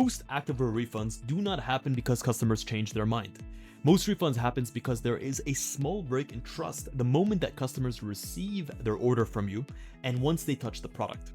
Most activewear refunds do not happen because customers change their mind. Most refunds happens because there is a small break in trust the moment that customers receive their order from you and once they touch the product.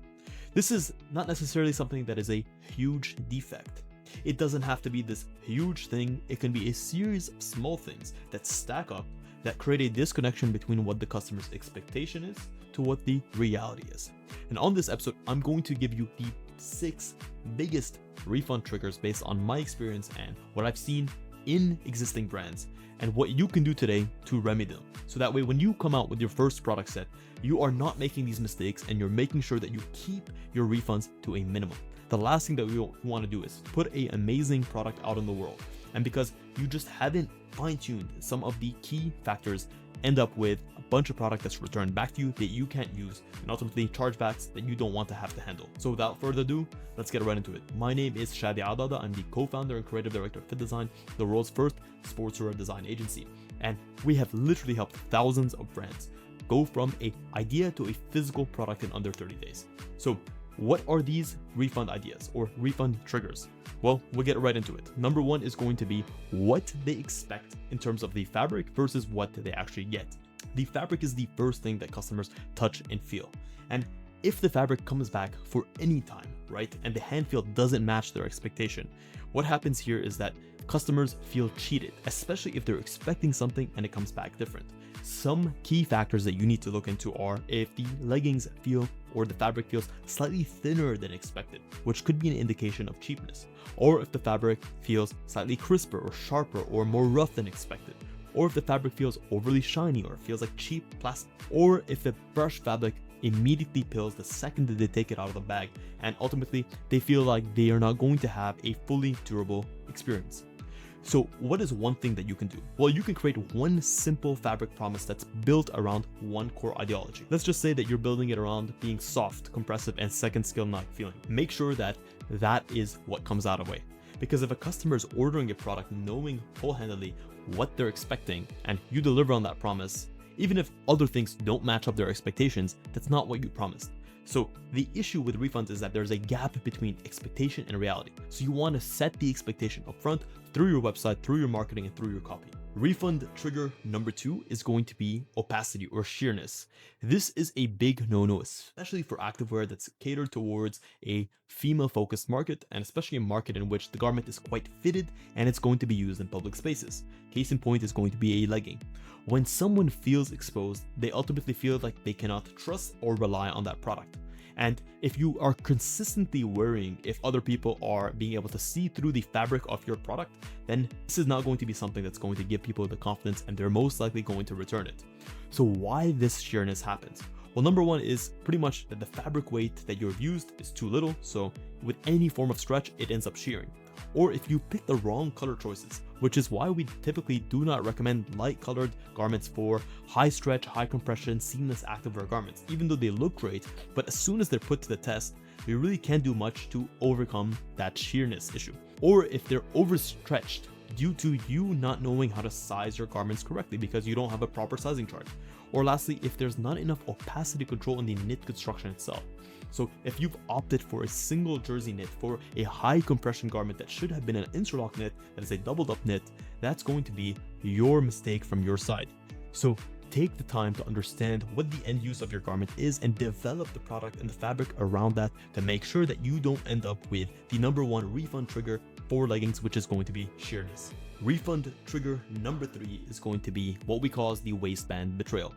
This is not necessarily something that is a huge defect. It doesn't have to be this huge thing. It can be a series of small things that stack up that create a disconnection between what the customer's expectation is to what the reality is. And on this episode, I'm going to give you the 6 biggest refund triggers based on my experience and what I've seen in existing brands and what you can do today to remedy them. So that way, when you come out with your first product set, you are not making these mistakes and you're making sure that you keep your refunds to a minimum. The last thing that we want to do is put an amazing product out in the world. And because you just haven't fine-tuned some of the key factors, end up with a bunch of product that's returned back to you that you can't use and ultimately chargebacks that you don't want to have to handle. So without further ado, let's get right into it. My name is Shadi. I'm the co-founder and creative director of FittDesign, the world's first sportswear design agency. And we have literally helped thousands of brands go from an idea to a physical product in under 30 days. So what are these refund ideas or refund triggers? Well, we'll get right into it. Number 1 is going to be what they expect in terms of the fabric versus what they actually get. The fabric is the first thing that customers touch and feel. And if the fabric comes back for any time, right, and the hand feel doesn't match their expectation, what happens here is that customers feel cheated, especially if they're expecting something and it comes back different. Some key factors that you need to look into are if the leggings feel or the fabric feels slightly thinner than expected, which could be an indication of cheapness, or if the fabric feels slightly crisper or sharper or more rough than expected, or if the fabric feels overly shiny or feels like cheap plastic, or if the brushed fabric immediately peels the second that they take it out of the bag and ultimately they feel like they are not going to have a fully durable experience. So what is one thing that you can do? Well, you can create one simple fabric promise that's built around one core ideology. Let's just say that you're building it around being soft, compressive, and second skill not feeling. Make sure that that is what comes out of the way. Because if a customer is ordering a product knowing wholeheartedly what they're expecting and you deliver on that promise, even if other things don't match up their expectations, that's not what you promised. So the issue with refunds is that there's a gap between expectation and reality. So you want to set the expectation up front through your website, through your marketing, and through your copy. Refund trigger number 2 is going to be opacity or sheerness. This is a big no-no, especially for activewear that's catered towards a female-focused market, and especially a market in which the garment is quite fitted and it's going to be used in public spaces. Case in point is going to be a legging. When someone feels exposed, they ultimately feel like they cannot trust or rely on that product. And if you are consistently worrying if other people are being able to see through the fabric of your product, then this is not going to be something that's going to give people the confidence and they're most likely going to return it. So why this sheerness happens? Well, number 1 is pretty much that the fabric weight that you've used is too little, so with any form of stretch, it ends up shearing. Or if you pick the wrong color choices, which is why we typically do not recommend light colored garments for high stretch, high compression, seamless activewear garments, even though they look great, but as soon as they're put to the test, we really can't do much to overcome that sheerness issue. Or if they're overstretched due to you not knowing how to size your garments correctly because you don't have a proper sizing chart. Or lastly, if there's not enough opacity control in the knit construction itself. So if you've opted for a single jersey knit for a high compression garment that should have been an interlock knit that is a doubled up knit, that's going to be your mistake from your side. So take the time to understand what the end use of your garment is and develop the product and the fabric around that to make sure that you don't end up with the number 1 refund trigger for leggings, which is going to be sheerness. Refund trigger number 3 is going to be what we call the waistband betrayal.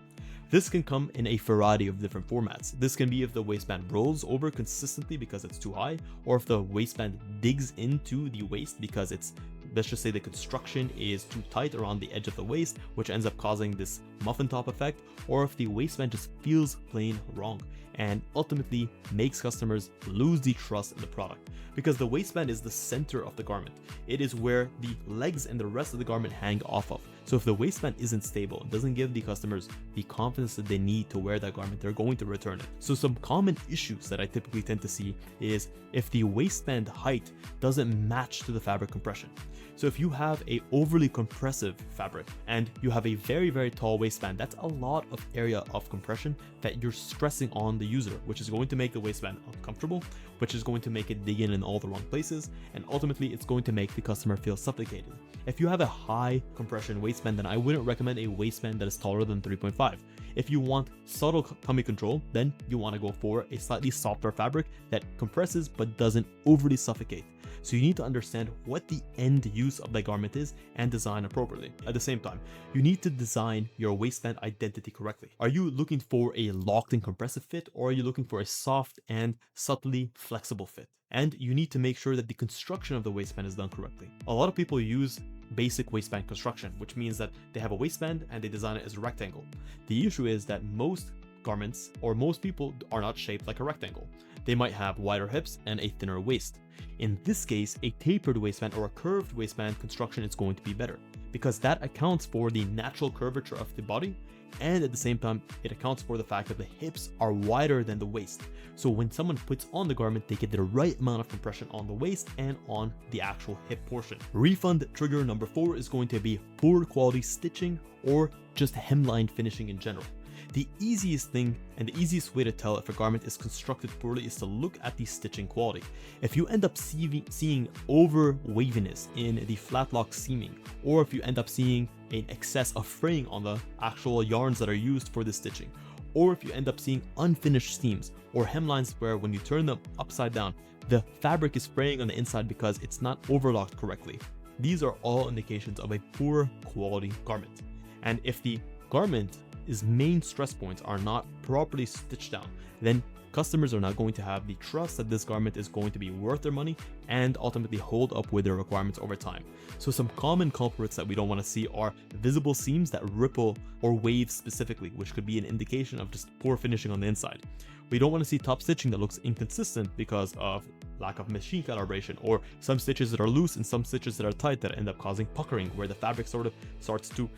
This can come in a variety of different formats. This can be if the waistband rolls over consistently because it's too high, or if the waistband digs into the waist because it's, let's just say the construction is too tight around the edge of the waist, which ends up causing this muffin top effect, or if the waistband just feels plain wrong and ultimately makes customers lose the trust in the product. Because the waistband is the center of the garment. It is where the legs and the rest of the garment hang off of. So if the waistband isn't stable, it doesn't give the customers the confidence that they need to wear that garment, they're going to return it. So some common issues that I typically tend to see is if the waistband height doesn't match to the fabric compression. So if you have a overly compressive fabric and you have a very, very tall waistband, that's a lot of area of compression that you're stressing on the user, which is going to make the waistband uncomfortable, which is going to make it dig in all the wrong places, and ultimately it's going to make the customer feel suffocated. If you have a high compression waistband, then I wouldn't recommend a waistband that is taller than 3.5. If you want subtle tummy control, then you want to go for a slightly softer fabric that compresses but doesn't overly suffocate. So you need to understand what the end use of the garment is and design appropriately. At the same time, you need to design your waistband identity correctly. Are you looking for a locked-in compressive fit, or are you looking for a soft and subtly flexible fit? And you need to make sure that the construction of the waistband is done correctly. A lot of people use basic waistband construction, which means that they have a waistband and they design it as a rectangle. The issue is that most garments or most people are not shaped like a rectangle. They might have wider hips and a thinner waist. In this case, a tapered waistband or a curved waistband construction is going to be better because that accounts for the natural curvature of the body, and at the same time, it accounts for the fact that the hips are wider than the waist. So when someone puts on the garment, they get the right amount of compression on the waist and on the actual hip portion. Refund trigger number 4 is going to be poor quality stitching or just hemline finishing in general. The easiest thing and the easiest way to tell if a garment is constructed poorly is to look at the stitching quality. If you end up seeing over waviness in the flat lock seaming, or if you end up seeing an excess of fraying on the actual yarns that are used for the stitching, or if you end up seeing unfinished seams or hemlines where when you turn them upside down, the fabric is fraying on the inside because it's not overlocked correctly. These are all indications of a poor quality garment. And if the garment main stress points are not properly stitched down, then customers are not going to have the trust that this garment is going to be worth their money and ultimately hold up with their requirements over time. So some common culprits that we don't want to see are visible seams that ripple or wave specifically, which could be an indication of just poor finishing on the inside. We don't want to see top stitching that looks inconsistent because of lack of machine calibration, or some stitches that are loose and some stitches that are tight that end up causing puckering where the fabric sort of starts to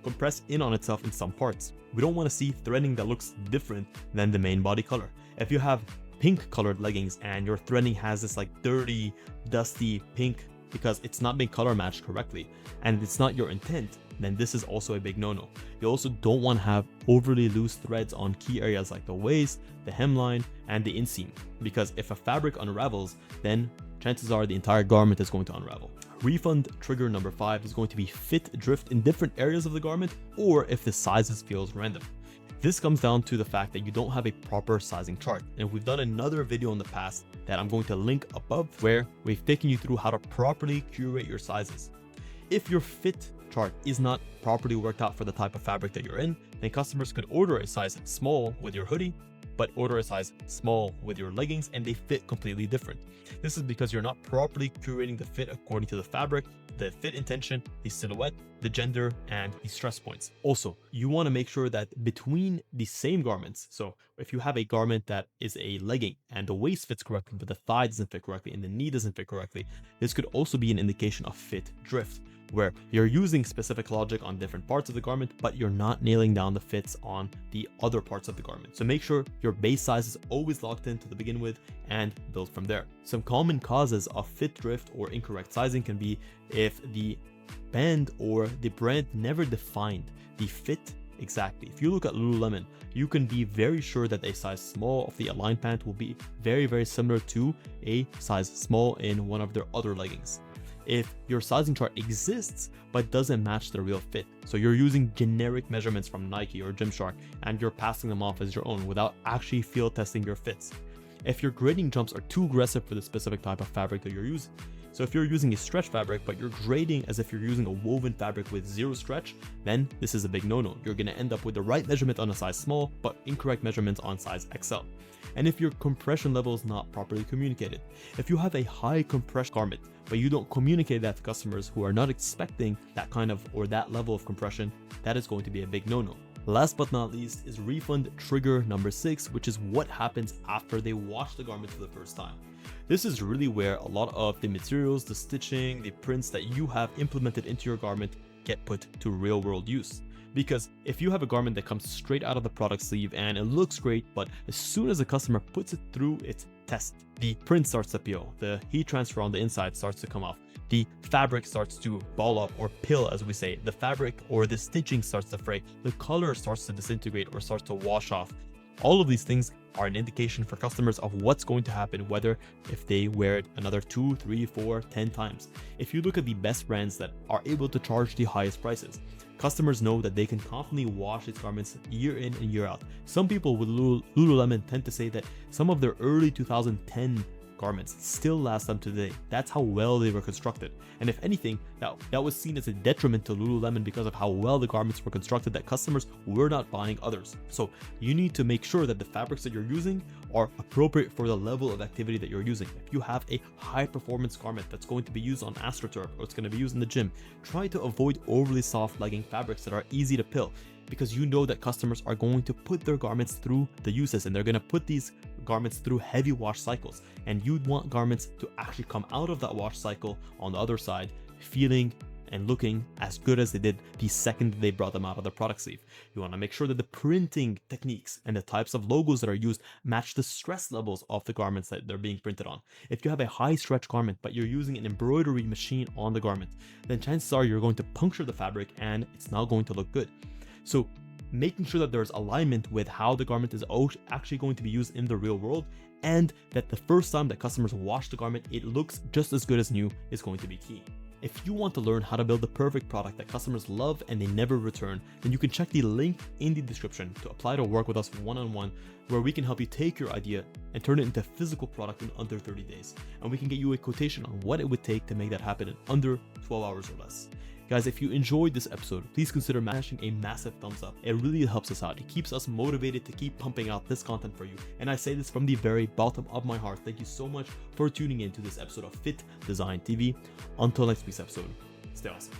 compress in on itself in some parts. We don't want to see threading that looks different than the main body color. If you have pink colored leggings and your threading has this like dirty, dusty pink because it's not being color matched correctly and it's not your intent, then this is also a big no-no. You also don't want to have overly loose threads on key areas like the waist, the hemline, and the inseam, because if a fabric unravels, then chances are the entire garment is going to unravel. Refund trigger number 5 is going to be fit drift in different areas of the garment, or if the sizes feels random. This comes down to the fact that you don't have a proper sizing chart, and we've done another video in the past that I'm going to link above where we've taken you through how to properly curate your sizes. If your fit chart is not properly worked out for the type of fabric that you're in, then customers could order a size small with your hoodie, but order a size small with your leggings and they fit completely different. This is because you're not properly curating the fit according to the fabric, the fit intention, the silhouette, the gender, and the stress points. Also, you want to make sure that between the same garments, so if you have a garment that is a legging and the waist fits correctly, but the thigh doesn't fit correctly and the knee doesn't fit correctly, this could also be an indication of fit drift, where you're using specific logic on different parts of the garment, but you're not nailing down the fits on the other parts of the garment. So make sure your base size is always locked in to begin with and build from there. Some common causes of fit drift or incorrect sizing can be if the band or the brand never defined the fit exactly. If you look at Lululemon, you can be very sure that a size small of the Align pant will be very, very similar to a size small in one of their other leggings. If your sizing chart exists but doesn't match the real fit, so you're using generic measurements from Nike or Gymshark and you're passing them off as your own without actually field testing your fits. If your grading jumps are too aggressive for the specific type of fabric that you're using. So if you're using a stretch fabric but you're grading as if you're using a woven fabric with zero stretch, then this is a big no-no. You're going to end up with the right measurement on a size small but incorrect measurements on size XL. And if your compression level is not properly communicated, if you have a high compression garment but you don't communicate that to customers who are not expecting that kind of or that level of compression, that is going to be a big no-no. Last but not least is refund trigger number 6, which is what happens after they wash the garment for the first time. This is really where a lot of the materials, the stitching, the prints that you have implemented into your garment get put to real world use. Because if you have a garment that comes straight out of the product sleeve and it looks great, but as soon as the customer puts it through its test, the print starts to peel, the heat transfer on the inside starts to come off, the fabric starts to ball up or pill, as we say, the fabric or the stitching starts to fray, the color starts to disintegrate or starts to wash off. All of these things are an indication for customers of what's going to happen, whether if they wear it another 2, 3, 4, 10 times. If you look at the best brands that are able to charge the highest prices, customers know that they can confidently wash its garments year in and year out. Some people with Lululemon tend to say that some of their early 2010 garments still last them today. That's how well they were constructed. And if anything, that was seen as a detriment to Lululemon because of how well the garments were constructed, that customers were not buying others. So you need to make sure that the fabrics that you're using are appropriate for the level of activity that you're using. If you have a high performance garment that's going to be used on AstroTurf or it's going to be used in the gym, try to avoid overly soft legging fabrics that are easy to pill, because you know that customers are going to put their garments through the uses and they're going to put these garments through heavy wash cycles, and you'd want garments to actually come out of that wash cycle on the other side feeling and looking as good as they did the second they brought them out of the product sleeve. You want to make sure that the printing techniques and the types of logos that are used match the stress levels of the garments that they're being printed on. If you have a high stretch garment but you're using an embroidery machine on the garment, then chances are you're going to puncture the fabric and it's not going to look good. So making sure that there's alignment with how the garment is actually going to be used in the real world, and that the first time that customers wash the garment, it looks just as good as new, is going to be key. If you want to learn how to build the perfect product that customers love and they never return, then you can check the link in the description to apply to work with us one-on-one, where we can help you take your idea and turn it into a physical product in under 30 days. And we can get you a quotation on what it would take to make that happen in under 12 hours or less. Guys, if you enjoyed this episode, please consider smashing a massive thumbs up. It really helps us out. It keeps us motivated to keep pumping out this content for you. And I say this from the very bottom of my heart. Thank you so much for tuning in to this episode of Fit Design TV. Until next week's episode, stay awesome.